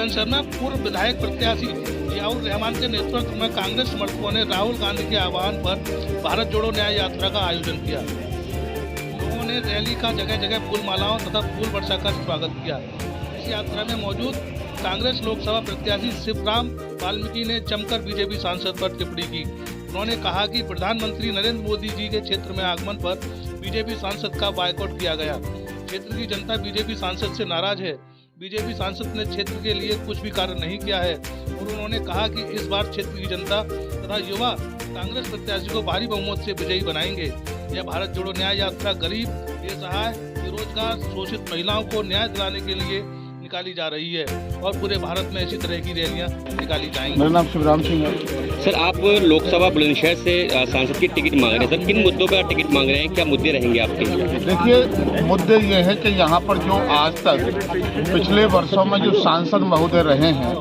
बुलंदशहर में पूर्व विधायक प्रत्याशी जियाउर रहमान के नेतृत्व में कांग्रेस समर्थकों ने राहुल गांधी के आह्वान पर भारत जोड़ो न्याय यात्रा का आयोजन किया। लोगों ने रैली का जगह जगह फूल मालाओं तथा फूल वर्षा कर स्वागत किया। इस यात्रा में मौजूद कांग्रेस लोकसभा प्रत्याशी शिवराम वाल्मीकि ने जमकर बीजेपी सांसद पर टिप्पणी की। उन्होंने कहा कि प्रधानमंत्री नरेंद्र मोदी जी के क्षेत्र में आगमन पर बीजेपी सांसद का बायकॉट किया गया। क्षेत्र की जनता बीजेपी सांसद से नाराज है। बीजेपी सांसद ने क्षेत्र के लिए कुछ भी कार्य नहीं किया है और उन्होंने कहा कि इस बार क्षेत्र की जनता तथा युवा कांग्रेस प्रत्याशी को भारी बहुमत से विजयी बनाएंगे। यह भारत जोड़ो न्याय यात्रा गरीब, बेसहाय, बेरोजगार, शोषित महिलाओं को न्याय दिलाने के लिए निकाली जा रही है और पूरे भारत में इसी तरह की रैलियां निकाली जाएंगी। मेरा नाम शिवराम सिंह है। सर, आप लोकसभा बुलंदशहर से सांसद की टिकट मांग रहे हैं। सर, किन मुद्दों का टिकट मांग रहे हैं, क्या मुद्दे रहेंगे आपके? देखिए, मुद्दे ये है कि यहाँ पर जो आज तक पिछले वर्षों में जो सांसद महोदय रहे हैं,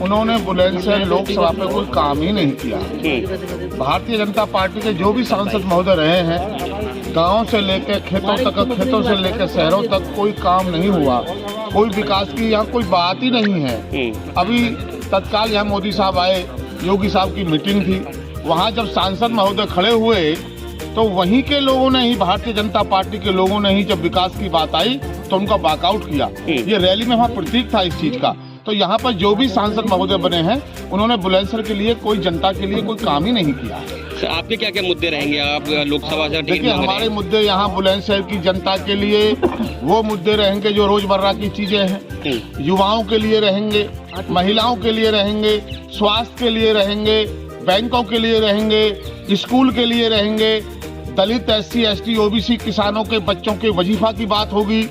उन्होंने बुलंदशहर लोकसभा पे कोई काम ही नहीं किया। भारतीय जनता पार्टी के जो भी सांसद महोदय रहे हैं, गाँव से लेकर खेतों तक, खेतों से लेकर शहरों तक कोई काम नहीं हुआ। कोई विकास की यहाँ कोई बात ही नहीं है। अभी तत्काल यहाँ मोदी साहब आए, योगी साहब की मीटिंग थी, वहाँ जब सांसद महोदय खड़े हुए तो वहीं के लोगों ने ही, भारतीय जनता पार्टी के लोगों ने ही जब विकास की बात आई तो उनका वॉकआउट किया। ये रैली में वहाँ प्रतीक था इस चीज का। तो यहाँ पर जो भी सांसद महोदय बने हैं, उन्होंने बुलंदशहर के लिए, कोई जनता के लिए कोई काम ही नहीं किया। सर, आपके क्या क्या मुद्दे रहेंगे? आप लोकसभा से देखिए, हमारे मुद्दे यहाँ बुलंदशहर की जनता के लिए वो मुद्दे रहेंगे जो रोजमर्रा की चीजें हैं। युवाओं के लिए रहेंगे, महिलाओं के लिए रहेंगे, स्वास्थ्य के लिए रहेंगे, बैंकों के लिए रहेंगे, स्कूल के लिए रहेंगे, दलित, SC, ST, OBC किसानों के बच्चों के वजीफा की बात होगी।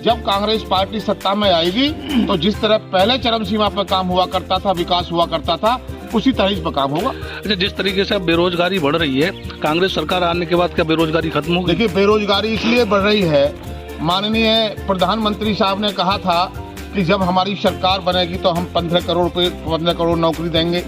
जब कांग्रेस पार्टी सत्ता में आएगी तो जिस तरह पहले चरम सीमा पर काम हुआ करता था, विकास हुआ करता था, उसी तरह इस पर काम होगा। अच्छा, जिस तरीके से अब बेरोजगारी बढ़ रही है, कांग्रेस सरकार आने के बाद क्या बेरोजगारी खत्म होगी? देखिए, बेरोजगारी इसलिए बढ़ रही है, माननीय प्रधानमंत्री साहब ने कहा था कि जब हमारी सरकार बनेगी तो हम 15 करोड़ नौकरी देंगे।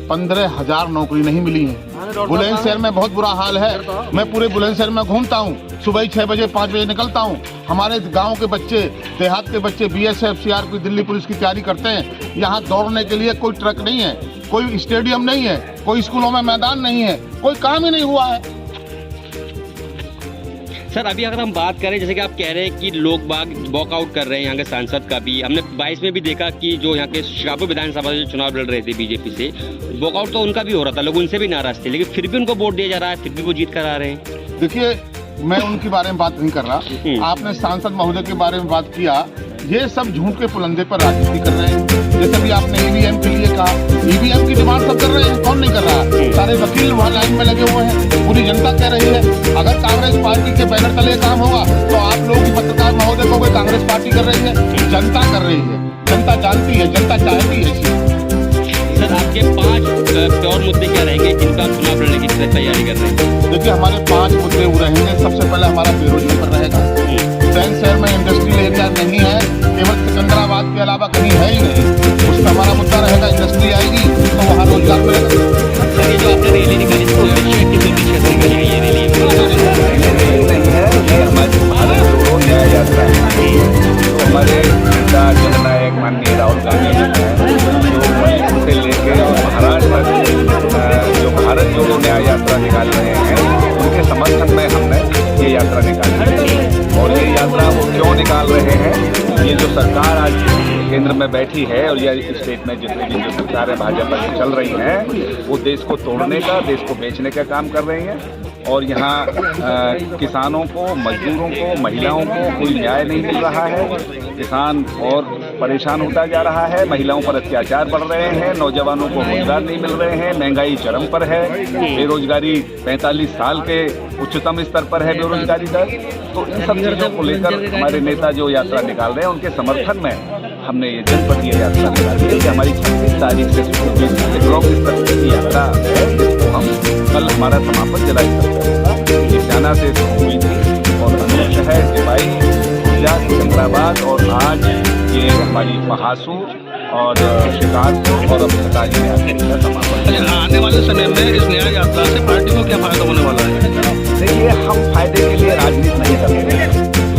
15,000 नौकरी नहीं मिली है। बुलंदशहर में बहुत बुरा हाल है। मैं पूरे बुलंदशहर में घूमता हूँ, सुबह 6 बजे 5 बजे निकलता हूँ। हमारे गांव के बच्चे, देहात के बच्चे BSF, CRP, दिल्ली पुलिस की तैयारी करते हैं। यहाँ दौड़ने के लिए कोई ट्रक नहीं है, कोई स्टेडियम नहीं है, कोई स्कूलों में मैदान नहीं है, कोई काम ही नहीं हुआ है। सर, अभी अगर हम बात करें, जैसे कि आप कह रहे हैं कि लोग बाग वॉकआउट कर रहे हैं यहाँ के सांसद का भी, हमने 22 में भी देखा कि जो यहाँ के शाहपुर विधानसभा से चुनाव लड़ रहे थे बीजेपी से, वॉकआउट तो उनका भी हो रहा था, लोग उनसे भी नाराज थे, लेकिन फिर भी उनको वोट दिया जा रहा है, फिर भी वो जीत कर आ रहे हैं। देखिए, मैं उनके बारे में बात नहीं कर रहा। आपने सांसद महोदय के बारे में बात किया, ये सब झूठ के पुलंदे पर राजनीति कर रहे हैं। जैसे भी आपने EVM के लिए कहा, EVM की डिमांड सब कर रहे हैं, कौन नहीं कर रहा? सारे वकील वहाँ लाइन में लगे हुए हैं, पूरी जनता कह रही है। अगर कांग्रेस पार्टी के बैनर तले काम होगा तो आप लोग ही पत्रकार महोदय को कांग्रेस पार्टी कर रही है, जनता कर रही है, जनता जानती है, जनता चाहती है। सर, आपके 5 प्योर मुद्दे क्या रहेंगे जिनका आप चुनाव लड़ने की तैयारी कर रहे हैं? देखिए, हमारे 5 मुद्दे रहेंगे। सबसे पहले हमारा बेरोजगारी पर रहेगा। बुलंदशहर में इंडस्ट्रियल एरिया नहीं है, केवल सिकंदराबाद के अलावा कहीं है ही नहीं। उस पर हमारा मुद्दा रहेगा। इंडस्ट्री आएगी तो वहाँ रोजगार मिलेगा। सर, ये जो आपने रैली निकाली, ये रैली नहीं है, ये हमारी भारत जोड़ो न्याय यात्रा है। तो हमारे नेता जननायक माननीय राहुल गांधी जी हैं, जो मणिपुर से लेकर महाराष्ट्र तक जो भारत जोड़ो न्याय यात्रा निकाल रहे हैं, उनके समर्थन में हमने ये यात्रा निकाली है। और ये यात्रा वो क्यों निकाल रहे हैं? ये जो सरकार आज केंद्र में बैठी है और ये स्टेट में जितने भी जो सरकारें भाजपा की चल रही हैं, वो देश को तोड़ने का, देश को बेचने का काम कर रही हैं। और यहाँ किसानों को, मजदूरों को, महिलाओं को कोई न्याय नहीं मिल रहा है। किसान और परेशान होता जा रहा है, महिलाओं पर अत्याचार बढ़ रहे हैं, नौजवानों को रोजगार नहीं मिल रहे हैं, महंगाई चरम पर है, बेरोजगारी 45 साल के उच्चतम स्तर पर है बेरोजगारी दर। तो इन सब चीज़ों को लेकर हमारे नेता जो यात्रा निकाल रहे हैं, उनके समर्थन में हमने ये जनपदीय यात्रा निकाली है। कि हमारी 26 तारीख से ब्लॉक स्तर की यात्रा है, जिसको हम कल हमारा समापन जिला स्तर पर होगा। इसाना से शुरू हुई थी और अनूप शहर, सिपाही, सिकंदराबाद और आज ये हमारी महासूर और शिकारपुर और अब सताजी में आने वाले समय में इस न्याय यात्रा से पार्टी को क्या फायदा होने वाला है? देखिए, हम फायदे के लिए राजनीति नहीं करते हैं,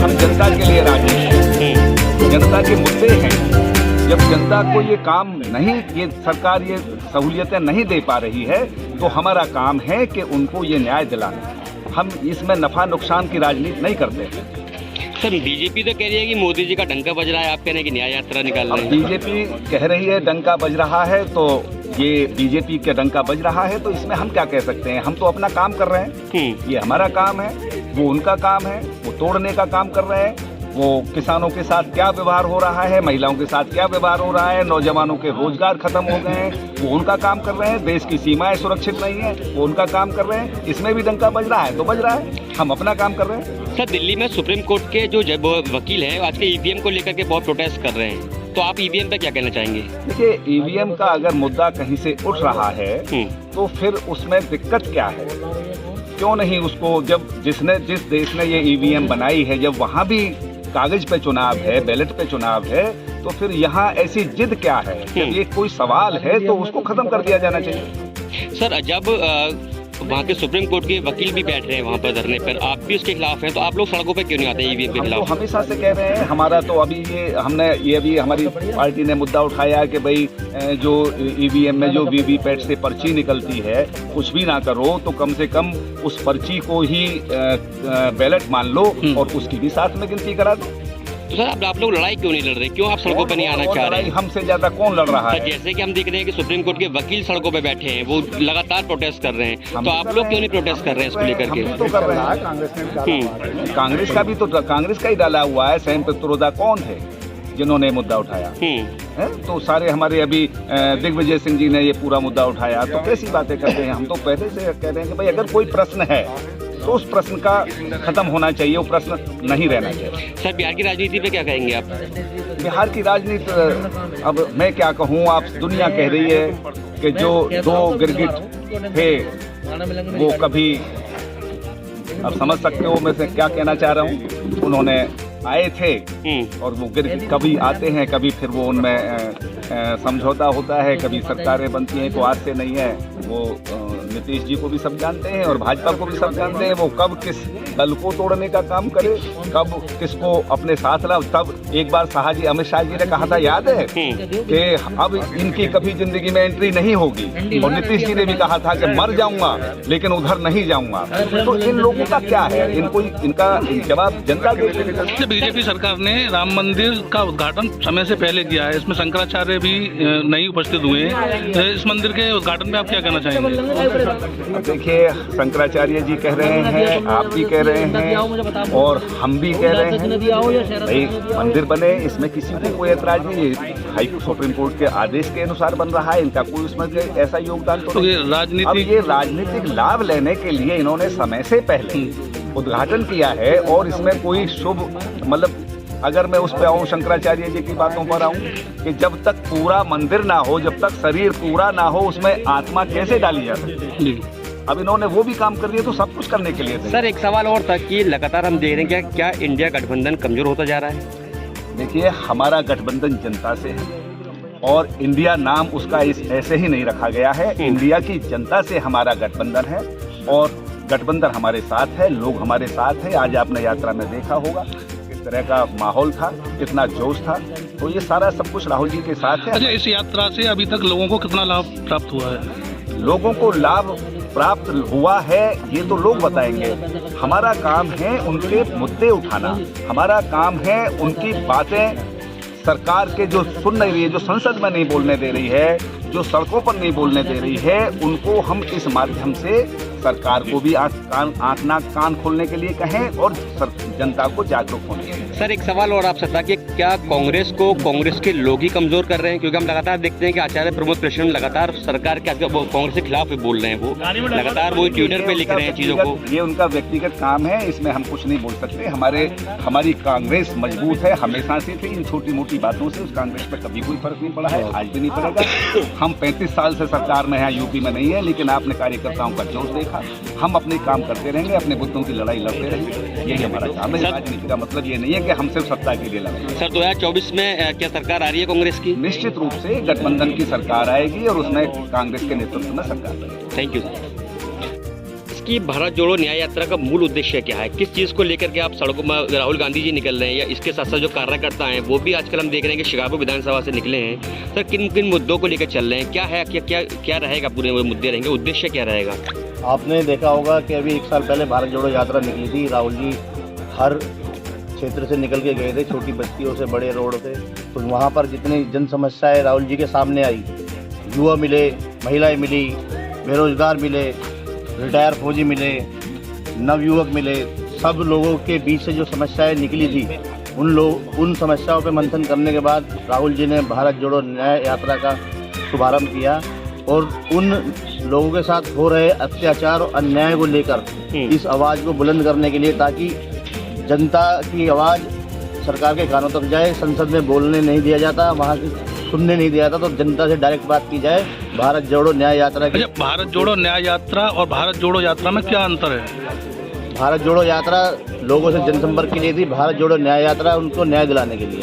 हम जनता के लिए राजनीति, जनता के मुद्दे हैं जब जनता को ये काम नहीं, ये सरकार ये सहूलियतें नहीं दे पा रही है, तो हमारा काम है कि उनको ये न्याय दिलाना। हम इसमें नफा नुकसान की राजनीति नहीं करते। सर बीजेपी तो कह रही है कि मोदी जी का डंका बज रहा है, आप कह रहे हैं कि न्याय यात्रा निकाल अब रहे हैं। बीजेपी कह रही है डंका बज रहा है, तो ये बीजेपी के डंका बज रहा है, तो इसमें हम क्या कह सकते हैं? हम तो अपना काम कर रहे हैं, ये हमारा काम है, वो उनका काम है, वो तोड़ने का काम कर रहे हैं। वो किसानों के साथ क्या व्यवहार हो रहा है, महिलाओं के साथ क्या व्यवहार हो रहा है, नौजवानों के रोजगार खत्म हो गए हैं, वो उनका काम कर रहे हैं। देश की सीमाएं सुरक्षित नहीं है, वो उनका काम कर रहे हैं। इसमें भी डंका बज रहा है तो बज रहा है, हम अपना काम कर रहे हैं। सर दिल्ली में सुप्रीम कोर्ट के जो वकील हैं आज के ईवीएम को लेकर के बहुत प्रोटेस्ट कर रहे हैं, तो आप ईवीएम पे क्या कहना चाहेंगे? देखिए, ईवीएम का अगर मुद्दा कहीं से उठ रहा है तो फिर उसमें दिक्कत क्या है? क्यों नहीं उसको, जब जिस देश ने ये ईवीएम बनाई है, जब वहाँ भी कागज पे चुनाव है, बैलेट पे चुनाव है, तो फिर यहाँ ऐसी जिद क्या है? जब ये कोई सवाल है तो उसको खत्म कर दिया जाना चाहिए। सर जब वहाँ के सुप्रीम कोर्ट के वकील भी बैठ रहे हैं वहाँ पर धरने पर, आप भी उसके खिलाफ हैं, तो आप लोग सड़कों पे क्यों नहीं आते ईवीएम के हम तो खिलाफ? हमेशा से कह रहे हैं, हमारा तो अभी ये अभी हमारी पार्टी ने मुद्दा उठाया कि भाई जो ईवीएम में जो वीवीपैट से पर्ची निकलती है, कुछ भी ना करो तो कम से कम उस पर्ची को ही बैलेट मान लो और उसकी भी साथ में गिनती करा दो। तो सर आप लोग लड़ाई क्यों नहीं लड़ रहे, क्यों आप सड़कों पर नहीं आना चाह रहे हैं? हमसे ज्यादा कौन लड़ रहा है? जैसे कि हम देख रहे हैं कि सुप्रीम कोर्ट के वकील सड़कों पे बैठे हैं, वो लगातार प्रोटेस्ट कर रहे हैं, तो आप लोग क्यों नहीं प्रोटेस्ट कर रहे हैं इसको लेकर हम के? भी तो कर रहे हैं। कांग्रेस का भी तो, कांग्रेस का ही डाला हुआ है। सैम पित्रोदा कौन थे जिन्होंने मुद्दा उठाया है? तो सारे हमारे अभी दिग्विजय सिंह जी ने ये पूरा मुद्दा उठाया, तो कैसी बातें करते हैं? हम तो पहले से कह रहे हैं कि भाई अगर कोई प्रश्न है तो उस प्रश्न का खत्म होना चाहिए, वो प्रश्न नहीं रहना चाहिए। सर बिहार की राजनीति पे क्या कहेंगे आप? बिहार की राजनीति, अब मैं क्या कहूँ, आप दुनिया कह रही है कि जो दो गिरगिट थे वो कभी, आप समझ सकते हो मैं से क्या कहना चाह रहा हूँ। उन्होंने आए थे और वो गिरगिट कभी आते हैं, कभी फिर वो उनमें समझौता होता है, कभी सरकारें बनती हैं। तो आज से नहीं है, वो नीतीश जी को भी सब जानते हैं और भाजपा को भी सब जानते हैं, वो कब किस दल को तोड़ने का काम करे, कब किसको अपने साथ ला। तब एक बार अमित शाह जी ने कहा था, याद है, कि अब इनकी कभी जिंदगी में एंट्री नहीं होगी, और नीतीश जी ने भी कहा था कि मर जाऊंगा लेकिन उधर नहीं जाऊंगा। तो इन लोगों का क्या है? इनको इनका जवाब जनता देगी। बीजेपी सरकार ने राम मंदिर का उद्घाटन समय से पहले किया है, इसमें शंकराचार्य भी नहीं उपस्थित हुए हैं। इस मंदिर के उद्घाटन में आप क्या कहना चाहेंगे? देखिए, शंकराचार्य जी कह रहे हैं, आप भी कह रहे हैं और हम भी कह रहे हैं, भाई मंदिर बने, इसमें किसी को कोई ऐतराज नहीं है। हाई सुप्रीम कोर्ट के आदेश के अनुसार बन रहा है, इनका कोई उसमें ऐसा योगदान तो नहीं। अब ये राजनीतिक लाभ लेने के लिए इन्होंने समय से पहले उद्घाटन किया है, और इसमें कोई शुभ, मतलब अगर मैं उस पे आऊँ, शंकराचार्य जी की बातों पर आऊँ, कि जब तक पूरा मंदिर ना हो, जब तक शरीर पूरा ना हो, उसमें आत्मा कैसे डाली जा सकती है? अब इन्होंने वो भी काम कर दिया, तो सब कुछ करने के लिए थे। सर एक सवाल और था कि लगातार हम देख रहे हैं क्या इंडिया गठबंधन कमजोर होता जा रहा है? देखिए, हमारा गठबंधन जनता से है, और इंडिया नाम उसका ऐसे ही नहीं रखा गया है। इंडिया की जनता से हमारा गठबंधन है, और गठबंधन हमारे साथ है, लोग हमारे साथ है। आज आपने यात्रा में देखा होगा किस तरह का माहौल था, कितना जोश था, तो ये सारा सब कुछ राहुल जी के साथ है। अच्छा, इस यात्रा से अभी तक लोगों को कितना लाभ प्राप्त हुआ है? लोगों को लाभ प्राप्त हुआ है ये तो लोग बताएंगे। हमारा काम है उनके मुद्दे उठाना, हमारा काम है उनकी बातें सरकार के जो सुन नहीं रही है, जो संसद में नहीं बोलने दे रही है, जो सड़कों पर नहीं बोलने दे रही है, उनको हम इस माध्यम से सरकार को भी आँख नाक कान खोलने के लिए कहें और जनता को जागरूक होने के लिए। सर एक सवाल और आपसे था कि क्या कांग्रेस को कांग्रेस के लोग ही कमजोर कर रहे हैं? क्योंकि हम लगातार देखते हैं कि आचार्य प्रमोद कृष्णन लगातार सरकार के कांग्रेस के खिलाफ भी बोल रहे हैं, वो लगातार वो ट्विटर पे लिख रहे हैं चीजों को। ये उनका व्यक्तिगत काम है, इसमें हम कुछ नहीं बोल सकते। हमारी कांग्रेस मजबूत है, हमेशा से थी। इन छोटी मोटी बातों से उस कांग्रेस पर कभी कोई फर्क नहीं पड़ा है, आज भी नहीं पड़ेगा। हम 35 साल से सरकार में हैं, यूपी में नहीं है, लेकिन आपने कार्यकर्ताओं का जोश देखा। हम अपने काम करते रहेंगे, अपने मुद्दों की लड़ाई लड़ते रहेंगे, यही हमारा काम है। राजनीति का मतलब ये नहीं है कि हम सिर्फ सत्ता के लिए लड़ेंगे। सर 2024 में क्या सरकार आ रही है कांग्रेस की? निश्चित रूप से गठबंधन की सरकार आएगी और उसमें कांग्रेस के नेतृत्व में सरकार बनेगी। Thank you. कांग्रेस की भारत जोड़ो न्याय यात्रा का मूल उद्देश्य क्या है? किस चीज़ को लेकर के आप सड़कों में राहुल गांधी जी निकल रहे हैं, या इसके साथ साथ जो कार्यकर्ता हैं वो भी आजकल हम देख रहे हैं कि शिकागो विधानसभा से निकले हैं। सर, किन किन मुद्दों को लेकर चल रहे हैं? क्या है, क्या रहेगा, पूरे मुद्दे रहेंगे, उद्देश्य क्या रहेगा? आपने देखा होगा कि अभी 1 साल पहले भारत जोड़ो यात्रा निकली थी। राहुल जी हर क्षेत्र से निकल के गए थे, छोटी बस्तियों से, बड़े रोड से। तो वहाँ पर जितनी जन समस्याएं राहुल जी के सामने आई, युवा मिले, महिलाएं मिली, बेरोजगार मिले, रिटायर फौजी मिले, नवयुवक मिले, सब लोगों के बीच से जो समस्याएं निकली थी, उन समस्याओं पे मंथन करने के बाद राहुल जी ने भारत जोड़ो न्याय यात्रा का शुभारंभ किया और उन लोगों के साथ हो रहे अत्याचार और अन्याय को लेकर इस आवाज़ को बुलंद करने के लिए, ताकि जनता की आवाज़ सरकार के कानों तक जाए। संसद में बोलने नहीं दिया जाता, वहाँ सुनने नहीं दिया जाता, तो जनता से डायरेक्ट बात की जाए। भारत जोड़ो न्याय यात्रा की। अच्छा, भारत जोड़ो न्याय यात्रा और भारत जोड़ो यात्रा में क्या अंतर है? भारत जोड़ो यात्रा लोगों से जनसंपर्क के लिए थी, भारत जोड़ो न्याय यात्रा उनको न्याय दिलाने के लिए।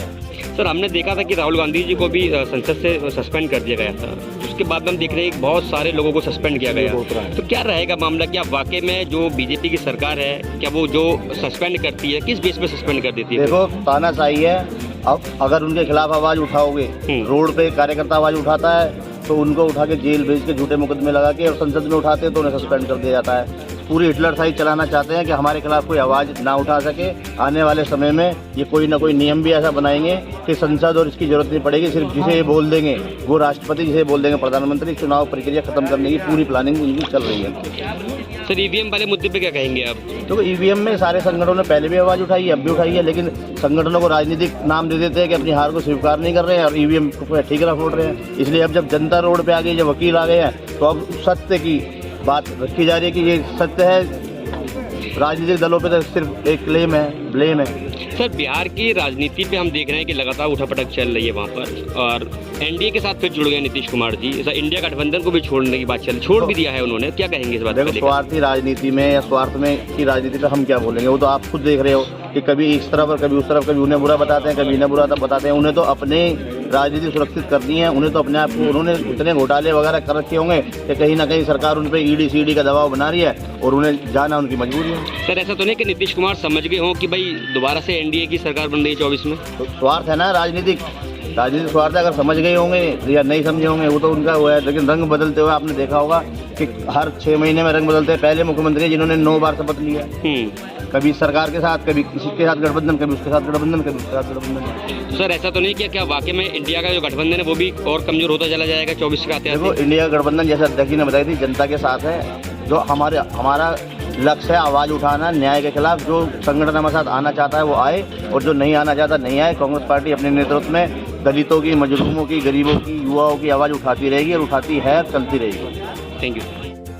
सर, हमने देखा था कि राहुल गांधी जी को भी संसद से सस्पेंड कर दिया गया था। उसके बाद में हम देख रहे हैं कि बहुत सारे लोगों को सस्पेंड किया गया। तो क्या रहेगा मामला? क्या वाकई में जो बीजेपी की सरकार है, क्या वो जो सस्पेंड करती है, किस बेस पे सस्पेंड कर देती है? देखो, तानाशाही है। अब अगर उनके खिलाफ आवाज़ उठाओगे, रोड पे कार्यकर्ता आवाज़ उठाता है तो उनको उठा के जेल भेज के झूठे मुकदमे लगा के, और संसद में उठाते हैं तो उन्हें सस्पेंड कर दिया जाता है। पूरी हिटलरशाही चलाना चाहते हैं कि हमारे खिलाफ कोई आवाज़ ना उठा सके। आने वाले समय में ये कोई ना कोई नियम भी ऐसा बनाएंगे कि संसद और इसकी जरूरत नहीं पड़ेगी, सिर्फ जिसे ये बोल देंगे वो राष्ट्रपति, जिसे बोल देंगे प्रधानमंत्री। चुनाव प्रक्रिया खत्म करने की पूरी प्लानिंग उनकी चल रही है। सर, ईवीएम वाले मुद्दे पे क्या कहेंगे आप? तो ईवीएम में सारे संगठनों ने पहले भी आवाज़ उठाई है, अब भी उठाई है, लेकिन संगठनों को राजनीतिक नाम दे देते हैं कि अपनी हार को स्वीकार नहीं कर रहे हैं और ईवीएम को ठीक रहा फोड़ रहे हैं। इसलिए अब जब जनता रोड पे आ गई, जब वकील आ गए हैं, तो अब सत्य की बात रखी जा रही है कि ये सत्य है। राजनीतिक दलों पे तो सिर्फ एक क्लेम है, ब्लेम है। सर, बिहार की राजनीति पे हम देख रहे हैं कि लगातार उठापटक चल रही है वहाँ पर, और एनडीए के साथ फिर जुड़ गए नीतीश कुमार जी। ऐसा इंडिया गठबंधन को भी छोड़ने की बात छोड़ भी दिया है उन्होंने। क्या कहेंगे इस बात पे? स्वार्थी राजनीति में या स्वार्थ में की राजनीति पे हम क्या बोलेंगे? वो तो आप खुद देख रहे हो कि कभी इस तरफ और कभी उस तरफ, कभी उन्हें बुरा बताते हैं, कभी इन्हें बुरा बताते हैं। उन्हें तो अपने राजनीति सुरक्षित करनी है। उन्हें तो अपने आप को, उन्होंने इतने घोटाले वगैरह कर रखे होंगे कि कहीं ना कहीं सरकार उन पर ईडी सीडी का दबाव बना रही है और उन्हें जाना उनकी मजबूरी है। सर, ऐसा तो नहीं कि नीतीश कुमार समझ गए हों कि भाई दोबारा से एनडीए की सरकार बन रही है 24 में? तो स्वार्थ है ना, राजनीतिक स्वार्थ है। अगर समझ गए होंगे या नहीं समझे होंगे वो तो उनका हुआ है, लेकिन रंग बदलते हुए आपने देखा होगा कि हर 6 महीने में रंग बदलते हैं। पहले मुख्यमंत्री जिन्होंने 9 बार शपथ लिया, कभी सरकार के साथ, कभी किसी के साथ गठबंधन, कभी उसके साथ गठबंधन, कभी उसके साथ गठबंधन। सर, ऐसा तो नहीं किया क्या वाकई में इंडिया का जो गठबंधन है वो भी और कमजोर होता चला जाएगा 24 का आते? देखो, इंडिया गठबंधन जैसे अध्यक्ष ने बताई थी, जनता के साथ है। जो हमारा लक्ष्य है आवाज़ उठाना न्याय के खिलाफ। जो संगठन हमारे साथ आना चाहता है वो आए, और जो नहीं आना चाहता नहीं आए। कांग्रेस पार्टी अपने नेतृत्व में दलितों की, मजलूमों की, गरीबों की, युवाओं की आवाज़ उठाती रहेगी और उठाती है, चलती रहेगी। Thank you.